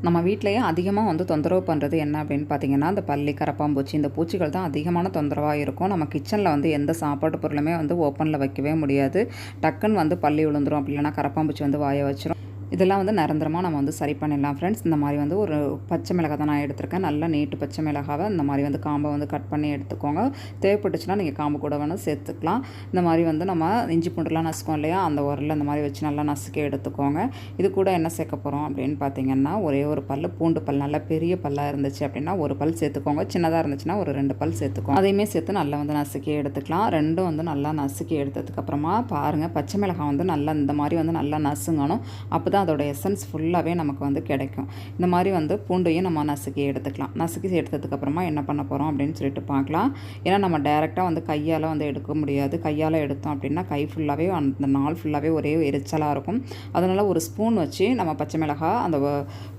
நம்ம வீட்லேயே அதிகமாக வந்து தொந்தரவு பண்ணுறது என்ன அப்படின்னு பார்த்தீங்கன்னா, இந்த பல்லி, கரப்பான்பூச்சி இந்த பூச்சிகள் தான் அதிகமான தொந்தரவாக இருக்கும். நம்ம கிச்சனில் வந்து எந்த சாப்பாட்டு பொருளுமே வந்து ஓப்பனில் வைக்கவே முடியாது. டக்குன்னு வந்து பல்லி விழுந்துரும், அப்படி இல்லைனா கரப்பான்பூச்சி வந்து வாய வச்சிரும். இதெல்லாம் வந்து நிரந்தரமாக நம்ம வந்து சரி பண்ணிடலாம் ஃப்ரெண்ட்ஸ். இந்த மாதிரி வந்து ஒரு பச்சை மிளகாய் தான் நான் எடுத்திருக்கேன். நல்லா நீட்டு பச்சை மிளகாவை இந்த மாதிரி வந்து காம்பை வந்து கட் பண்ணி எடுத்துக்கோங்க. தேவைப்பட்டுச்சுன்னா நீங்கள் காம்பு கூட வேணும் சேர்த்துக்கலாம். இந்த மாதிரி வந்து நம்ம இஞ்சி பூண்டுலாம் நசுக்கோம் இல்லையா, அந்த உரலில் இந்த மாதிரி வச்சு நல்லா நசுக்கி எடுத்துக்கோங்க. இது கூட என்ன சேர்க்க போகிறோம் அப்படின்னு பார்த்தீங்கன்னா, ஒரே ஒரு பல் பூண்டு பல், நல்லா பெரிய பல்லாக இருந்துச்சு அப்படின்னா ஒரு பல் சேர்த்துக்கோங்க. சின்னதாக இருந்துச்சுன்னா ஒரு 2 பல் சேர்த்துக்கோங்க. அதையுமே சேர்த்து நல்லா வந்து நசுக்கி எடுத்துக்கலாம். ரெண்டும் வந்து நல்லா நசுக்கி எடுத்ததுக்கப்புறமா பாருங்கள், பச்சை மிளகாய் வந்து நல்லா இந்த மாதிரி வந்து நல்லா நசுங்கணும். அப்போ தான் அதோட எசன்ஸ் ஃபுல்லாகவே நமக்கு வந்து கிடைக்கும். இந்த மாதிரி வந்து பூண்டையும் நம்ம நசுக்கி எடுத்துக்கலாம். நசுக்கி எடுத்ததுக்கப்புறமா என்ன பண்ண போகிறோம் அப்படின்னு சொல்லிட்டு பார்க்கலாம். ஏன்னா நம்ம டைரெக்டாக வந்து கையால் வந்து எடுக்க முடியாது. கையால் எடுத்தோம் அப்படின்னா கை ஃபுல்லாகவே அந்த நாள் ஃபுல்லாகவே ஒரே எரிச்சலாக இருக்கும். அதனால் ஒரு ஸ்பூன் வச்சு நம்ம பச்சை மிளகாய், அந்த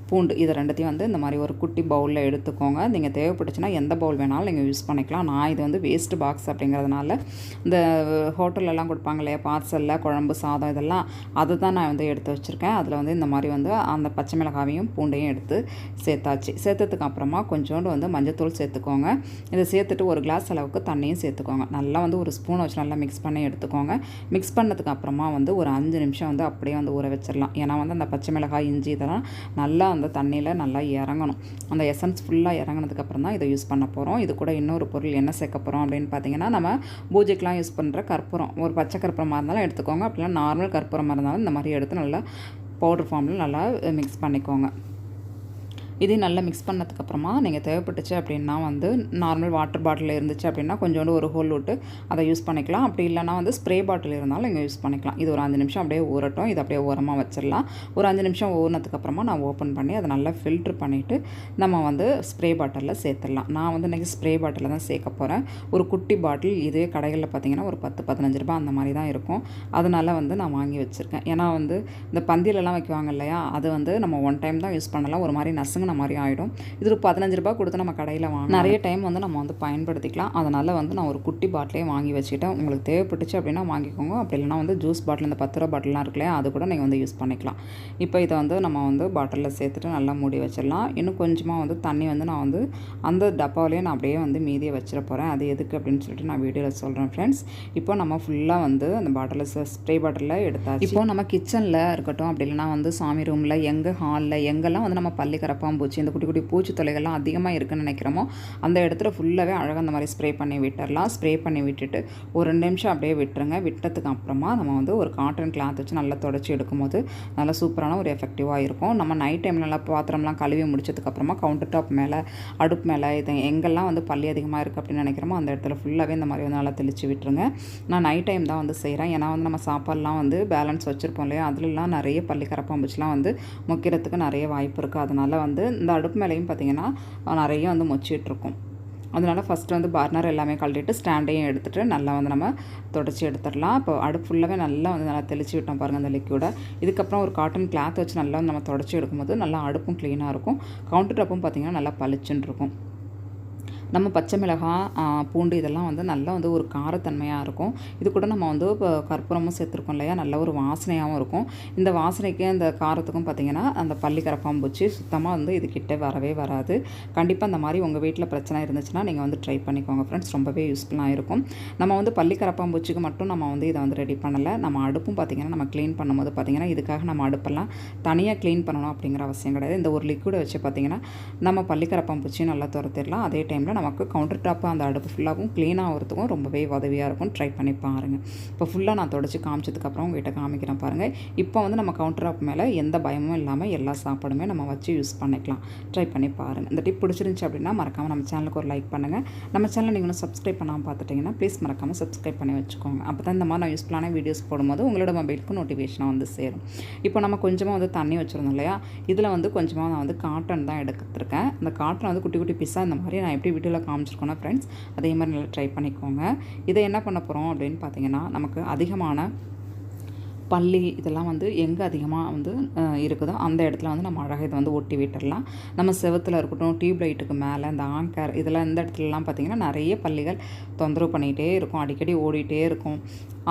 பூண்டு, இது ரெண்டுத்தையும் வந்து இந்த மாதிரி ஒரு குட்டி பவுலில் எடுத்துக்கோங்க. நீங்கள் தேவைப்பட்டுச்சுன்னா எந்த பவுல் வேணாலும் நீங்கள் யூஸ் பண்ணிக்கலாம். நான் இது வந்து வேஸ்ட் பாக்ஸ் அப்படிங்கிறதுனால, இந்த ஹோட்டல்லலாம் கொடுப்பாங்க இல்லையா பார்சலில் குழம்பு சாதம் இதெல்லாம், அதை தான் நான் வந்து எடுத்து வச்சுருக்கேன். அதில் வந்து இந்த மாதிரி வந்து அந்த பச்சை மிளகாவையும் பூண்டையும் எடுத்து சேர்த்தாச்சு. சேர்த்ததுக்கு அப்புறமா கொஞ்சோண்டு வந்து மஞ்சத்தூள் சேர்த்துக்கோங்க. இதை சேர்த்துட்டு ஒரு கிளாஸ் அளவுக்கு தண்ணியும் சேர்த்துக்கோங்க. நல்லா வந்து ஒரு ஸ்பூனை வச்சு நல்லா மிக்ஸ் பண்ணி எடுத்துக்கோங்க. மிக்ஸ் பண்ணதுக்கு அப்புறமா வந்து ஒரு 5 நிமிஷம் வந்து அப்படியே வந்து ஊற வச்சிடலாம். ஏன்னா வந்து அந்த பச்சை மிளகாய், இஞ்சி இதெல்லாம் நல்லா அந்த தண்ணியில் நல்லா இறங்கணும். அந்த எசன்ஸ் ஃபுல்லாக இறங்கினதுக்கப்புறம் தான் இதை யூஸ் பண்ண போகிறோம். இது கூட இன்னொரு பொருள் என்ன சேர்க்க போகிறோம் அப்படின்னு பார்த்தீங்கன்னா, நம்ம பூஜைக்கெலாம் யூஸ் பண்ணுற கற்பூரம், ஒரு பச்சை கற்பூரமாக இருந்தாலும் எடுத்துக்கோங்க. அப்படிலாம் நார்மல் கற்பூரமாக இருந்தாலும் இந்த மாதிரி எடுத்து நல்லா பவுடர் ஃபார்மில் நல்லா மிக்ஸ் பண்ணிக்கோங்க. இதையும் நல்லா மிக்ஸ் பண்ணதுக்கப்புறமா நீங்கள் தேவைப்பட்டுச்சு அப்படின்னா வந்து நார்மல் வாட்டர் பாட்டில் இருந்துச்சு அப்படின்னா கொஞ்சோண்டு ஒரு ஹோல் விட்டு அதை யூஸ் பண்ணிக்கலாம். அப்படி இல்லைனா வந்து ஸ்ப்ரே பாட்டில் இருந்தாலும் நீங்கள் யூஸ் பண்ணிக்கலாம். இது ஒரு 5 நிமிஷம் அப்படியே ஊறட்டும். இது அப்படியே ஓரமாக வச்சிடலாம். ஒரு 5 நிமிஷம் ஊறினதுக்கப்புறமா நான் ஓப்பன் பண்ணி அதை நல்லா ஃபில்ட்ரு பண்ணிவிட்டு நம்ம வந்து ஸ்ப்ரே பாட்டிலில் சேர்த்துடலாம். நான் வந்து இன்றைக்கி ஸ்ப்ரே பாட்டிலில் தான் சேர்க்க போகிறேன். ஒரு குட்டி பாட்டில், இதே கடைகளில் பார்த்தீங்கன்னா ஒரு 10-15 ரூபாய் அந்த மாதிரி தான் இருக்கும். அதனால் வந்து நான் வாங்கி வச்சுருக்கேன். ஏன்னா வந்து இந்த பந்திலெலாம் வைக்குவாங்க இல்லையா, அது வந்து நம்ம 1 டைம் தான் யூஸ் பண்ணலாம். ஒரு மாதிரி நசுங்கின மாதிரி ஆகிடும். இது ஒரு 15 ரூபாய் கொடுத்து நம்ம கடையில் நிறைய டைம் வந்து நம்ம வந்து பயன்படுத்திக்கலாம். அதனால் வந்து நான் ஒரு குட்டி பாட்டிலே வாங்கி வச்சுக்கிட்டேன். உங்களுக்கு தேவைப்பட்டுச்சு அப்படின்னா வாங்கிக்கோங்க. அப்படி இல்லைனா வந்து ஜூஸ் பாட்டில், இந்த 10 ரூபா பாட்டிலாம் இருக்கு இல்லையா, அது கூட நீங்கள் வந்து யூஸ் பண்ணிக்கலாம். இப்போ இதை வந்து நம்ம வந்து பாட்டிலில் சேர்த்துட்டு நல்லா மூடி வச்சிடலாம். இன்னும் கொஞ்சமாக வந்து தண்ணி வந்து நான் வந்து அந்த டப்பாவிலேயே நான் அப்படியே வந்து மீதியை வச்சிட போகிறேன். அது எதுக்கு அப்படின்னு சொல்லிட்டு நான் வீடியோவில் சொல்கிறேன் ஃப்ரெண்ட்ஸ். இப்போ நம்ம ஃபுல்லாக வந்து அந்த பாட்டிலில் ஸ்ப்ரே பாட்டிலில் எடுத்தாச்சு. இப்போ நம்ம கிச்சனில் இருக்கட்டும், அப்படி இல்லைனா வந்து சாமி ரூமில், எங்கள் ஹாலில் எங்கெல்லாம் வந்து நம்ம பல்லி, கரப்பான்பூச்சி, இந்த குட்டி குட்டி பூச்சி தொலைகள்லாம் அதிகமாக இருக்குன்னு நினைக்கிறோமோ அந்த இடத்துல ஃபுல்லாகவே அழகாக அந்த மாதிரி ஸ்ப்ரே பண்ணி விட்டுடலாம். ஸ்ப்ரே பண்ணி விட்டுட்டு ஒரு 2 நிமிஷம் அப்படியே விட்டுருங்க. விட்டதுக்கு அப்புறமா நம்ம வந்து ஒரு காட்டன் கிளாத் வச்சு நல்லா தொடச்சி எடுக்கும்போது நல்லா சூப்பரான ஒரு எஃபெக்டிவாக இருக்கும். நம்ம நைட் டைமில் நல்லா பாத்திரம்லாம் கழுவி முடிச்சதுக்கப்புறமா கவுண்டர் டாப் மேலே, அடுப்பு மேலே, இது எங்கெல்லாம் வந்து பல்லி அதிகமாக இருக்குது அப்படின்னு நினைக்கிறோமோ அந்த இடத்துல ஃபுல்லாகவே இந்த மாதிரி வந்து நல்லா தெளித்து விட்டுருங்க. நான் நைட் டைம் தான் வந்து செய்கிறேன். ஏன்னா வந்து நம்ம சாப்பாடுலாம் வந்து பேலன்ஸ் வச்சுருப்போம் இல்லையா, அதுலலாம் நிறைய பல்லி, கரப்பாம்பூச்சிலாம் வந்து மொக்கிறதுக்கு நிறைய வாய்ப்பு இருக்குது. அதனால் வந்து இந்த அடுப்பு மேலேயும் பார்த்திங்கன்னா நிறைய வந்து மொச்சிட்ருக்கும். அதனால் ஃபஸ்ட்டு வந்து பர்னர் எல்லாமே கழட்டிட்டு ஸ்டாண்டையும் எடுத்துகிட்டு நல்லா வந்து நம்ம தொடச்சி எடுத்துடலாம். இப்போ அடுப்பு ஃபுல்லாகவே நல்லா வந்து நல்லா தெளித்து விட்டோம் பாருங்கள் அந்த லிக்யூடை. இதுக்கப்புறம் ஒரு காட்டன் கிளாத் வச்சு நல்லா வந்து நம்ம தொடச்சி எடுக்கும்போது நல்லா அடுப்பும் க்ளீனாக இருக்கும். கவுண்டர் டாப்பும் பார்த்திங்கன்னா நல்லா பளிச்சுன்னு இருக்கும். நம்ம பச்சை மிளகாய், பூண்டு இதெல்லாம் வந்து நல்லா வந்து ஒரு காரத்தன்மையாக இருக்கும். இது கூட நம்ம வந்து இப்போ கற்பூரமும் சேர்த்துருக்கோம் இல்லையா, நல்ல ஒரு வாசனையாகவும் இருக்கும். இந்த வாசனைக்கு இந்த காரத்துக்கும் பார்த்திங்கன்னா அந்த பல்லி, கரப்பான்பூச்சி சுத்தமாக வந்து இதுக்கிட்ட வரவே வராது. கண்டிப்பாக இந்த மாதிரி உங்கள் வீட்டில் பிரச்சனை இருந்துச்சுன்னா நீங்கள் வந்து ட்ரை பண்ணிக்கோங்க ஃப்ரெண்ட்ஸ். ரொம்பவே யூஸ்ஃபுல்லாக இருக்கும். நம்ம வந்து பல்லி, கரப்பான்பூச்சிக்கு மட்டும் நம்ம வந்து இதை வந்து ரெடி பண்ணலை. நம்ம அடுப்பும் பார்த்திங்கன்னா நம்ம க்ளீன் பண்ணும்போது பார்த்திங்கன்னா இதுக்காக நம்ம அடுப்பெல்லாம் தனியாக க்ளீன் பண்ணணும் அப்படிங்கிற அவசியம் கிடையாது. இந்த ஒரு லிக்விடை வச்சு பார்த்திங்கன்னா நம்ம பல்லி, கரப்பான்பூச்சியும் நல்லா துரத்திடலாம். அதே டைமில் நமக்கு கவுண்டர் டாப்பு அந்த அடுப்பு ஃபுல்லாகவும் க்ளீனாக ஆகிறதுக்கும் ரொம்பவே உதவியாக இருக்கும். ட்ரை பண்ணி பாருங்கள். இப்போ ஃபுல்லாக நான் தொடச்சி காமிச்சதுக்கப்புறம் உங்கள்கிட்ட காமிக்கிறேன் பாருங்கள். இப்போ வந்து நம்ம கவுண்டர் டாப் மேலே எந்த பயமும் இல்லாமல் எல்லா சாப்பாடுமே நம்ம வச்சு யூஸ் பண்ணிக்கலாம். ட்ரை பண்ணி பாருங்கள். இந்த டிப் பிடிச்சிருந்துச்சி அப்படின்னா மறக்காமல் நம்ம சேனலுக்கு ஒரு லைக் பண்ணுங்கள். நம்ம சேனலை நீங்கள் இன்னும் சப்ஸ்கிரைப் பண்ணாமல் பார்த்துட்டிங்கன்னா ப்ளீஸ் மறக்காமல் சப்ஸ்கிரைப் பண்ணி வச்சுக்கோங்க. அப்போ தான் இந்த மாதிரி நான் யூஸ்ஃபுல்லான வீடியோஸ் போடும்போது உங்களோட மொபைலுக்கு நோட்டிஃபிகேஷனாக வந்து சேரும். இப்போ நம்ம கொஞ்சமாக வந்து தண்ணி வச்சுருந்தோம் இல்லையா, இதில் வந்து கொஞ்சமாக நான் வந்து காட்டன் தான் எடுத்துருக்கேன். அந்த காட்டன் வந்து குட்டி குட்டி பீஸாக இந்த மாதிரி நான் எப்படி வீடியோவில் காமிச்சிருக்கோன்னா ஃப்ரெண்ட்ஸ், அதே மாதிரி நல்லா ட்ரை பண்ணிக்கோங்க. இதை என்ன பண்ண போகிறோம் அப்படின்னு பார்த்தீங்கன்னா, நமக்கு அதிகமான பல்லி இதெல்லாம் வந்து எங்கே அதிகமாக வந்து இருக்குதோ அந்த இடத்துல வந்து நம்ம அழகாக இதை வந்து ஒட்டி விட்டுடலாம். நம்ம செவத்தில் இருக்கட்டும், டியூப் லைட்டுக்கு மேலே, இந்த ஆங்கர் இதெல்லாம் இந்த இடத்துலலாம் பார்த்திங்கன்னா நிறைய பல்லிகள் தொந்தரவு பண்ணிகிட்டே இருக்கும். அடிக்கடி ஓடிட்டே இருக்கும்.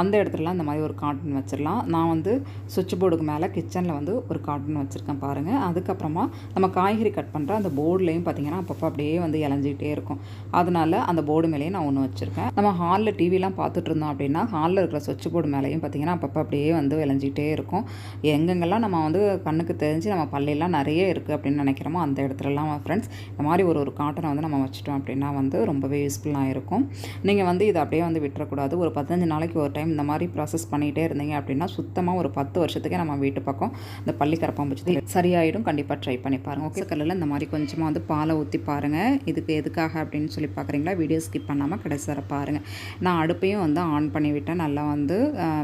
அந்த இடத்துலலாம் இந்த மாதிரி ஒரு கார்டன் வச்சிடலாம். நான் வந்து சுவிட்ச் போர்டுக்கு மேலே கிச்சனில் வந்து ஒரு கார்டன் வச்சுருக்கேன் பாருங்கள். அதுக்கப்புறமா நம்ம காய்கறி கட் பண்ணுற அந்த போர்டுலேயும் பார்த்திங்கன்னா அப்பப்போ அப்படியே வந்து இலஞ்சிக்கிட்டே இருக்கும். அதனால் அந்த போர்டு மேலேயே நான் ஒன்று வச்சுருக்கேன். நம்ம ஹாலில் டிவிலாம் பார்த்துட்டு இருந்தோம் அப்படின்னா ஹாலில் இருக்கிற சுவிட்ச் போர்டு மேலேயும் பார்த்திங்கன்னா அப்பப்போ அப்படியே வந்து இலஞ்சிக்கிட்டே இருக்கும். எங்கெங்கெல்லாம் நம்ம வந்து கண்ணுக்கு தெரிஞ்சு நம்ம பள்ளியெல்லாம் நிறைய இருக்குது அப்படின்னு நினைக்கிறோமோ அந்த இடத்துலலாம் ஃப்ரெண்ட்ஸ் இந்த மாதிரி ஒரு கார்ட்டனை வந்து நம்ம வச்சுட்டோம் அப்படின்னா வந்து ரொம்பவே யூஸ்ஃபுல்லாக இருக்கும். நீங்கள் வந்து இதை அப்படியே வந்து விட்டுறக்கூடாது. ஒரு 15 நாளைக்கு ஒரு டைம் இந்த மாதிரி ப்ராசஸ் பண்ணிகிட்டே இருந்தீங்க அப்படின்னா சுத்தமாக ஒரு 10 வருஷத்துக்கே நம்ம வீட்டு பக்கம் இந்த பள்ளி கரப்பாம்பூச்சி சரியாயிடும். கண்டிப்பாக ட்ரை பண்ணி பாருங்கள். ஓகே, கல்லில் இந்த மாதிரி கொஞ்சமாக வந்து பாலை ஊற்றி பாருங்கள். இதுக்கு எதுக்காக அப்படின்னு சொல்லி பார்க்குறீங்களா? வீடியோ ஸ்கிப் பண்ணாமல் கடைசி வரை பாருங்கள். நான் அடுப்பையும் வந்து ஆன் பண்ணிவிட்டேன். நல்லா வந்து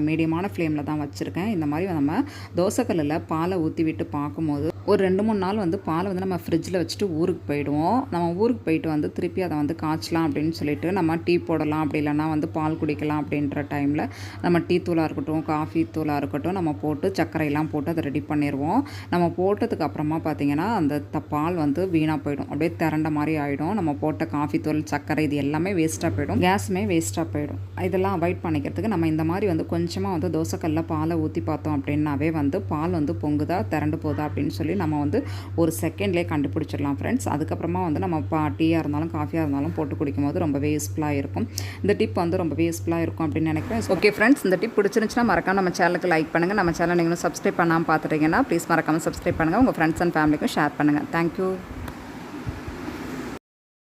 மீடியமான ஃப்ளேமில் தான் வச்சுருக்கேன். இந்த மாதிரி நம்ம தோசைக்கல்லில் பாலை ஊற்றி விட்டு பார்க்கும்போது ஒரு 2-3 நாள் வந்து பாலை வந்து நம்ம ஃப்ரிட்ஜில் வச்சுட்டு ஊருக்கு போயிடுவோம். நம்ம ஊருக்கு போயிட்டு வந்து திருப்பி அதை வந்து காய்ச்சலாம் அப்படின்னு சொல்லிட்டு நம்ம டீ போடலாம், அப்படி இல்லைனா வந்து பால் குடிக்கலாம் அப்படின்ற டைமில் நம்ம டீ தூளாக இருக்கட்டும், காஃபி தூளாக இருக்கட்டும் நம்ம போட்டு சர்க்கரையெல்லாம் போட்டு அதை ரெடி பண்ணிடுவோம். நம்ம போட்டதுக்கு அப்புறமா பார்த்திங்கன்னா அந்த பால் வந்து வீணாக போயிடும். அப்படியே திரண்ட மாதிரி ஆகிடும். நம்ம போட்ட காஃபி தூள், சர்க்கரை இது எல்லாமே வேஸ்ட்டாக போயிடும். கேஸுமே வேஸ்ட்டாக போயிடும். இதெல்லாம் அவாய்ட் பண்ணிக்கிறதுக்கு நம்ம இந்த மாதிரி வந்து கொஞ்சமாக வந்து தோசைக்கல்ல பாலை ஊற்றி பார்த்தோம் அப்படின்னாவே வந்து பால் வந்து பொங்குதா திரண்டு போதா அப்படின்னு சொல்லி நம்ம வந்து ஒரு செகண்ட்லேயே கண்டுபிடிச்சிடலாம் ஃப்ரெண்ட்ஸ். அதுக்கப்புறமா வந்து நம்ம டீயாக இருந்தாலும் காஃபியாக இருந்தாலும் போட்டு குடிக்கும்போது ரொம்பவே யூஸ்ஃபுல்லாக இருக்கும். இந்த டிப் வந்து ரொம்பவே யூஸ்ஃபுல்லாக இருக்கும் அப்படின்னு நினைக்கிறேன். ஓகே ஃப்ரெண்ட்ஸ், இந்த டிப் பிடிச்சிருந்துச்சுன்னா மறக்காம நம்ம சேனலுக்கு லைக் பண்ணுங்கள். நம்ம சேனல் நீங்களும் சப்ஸ்கிரைப் பண்ணாமல் பார்த்துட்டீங்கன்னா ப்ளீஸ் மறக்காமல் சப்ஸ்கிரைப் பண்ணுங்கள். உங்கள் ஃப்ரெண்ட்ஸ் அண்ட் ஃபேமிலிக்கும் ஷேர் பண்ணுங்கள். தேங்க்யூ.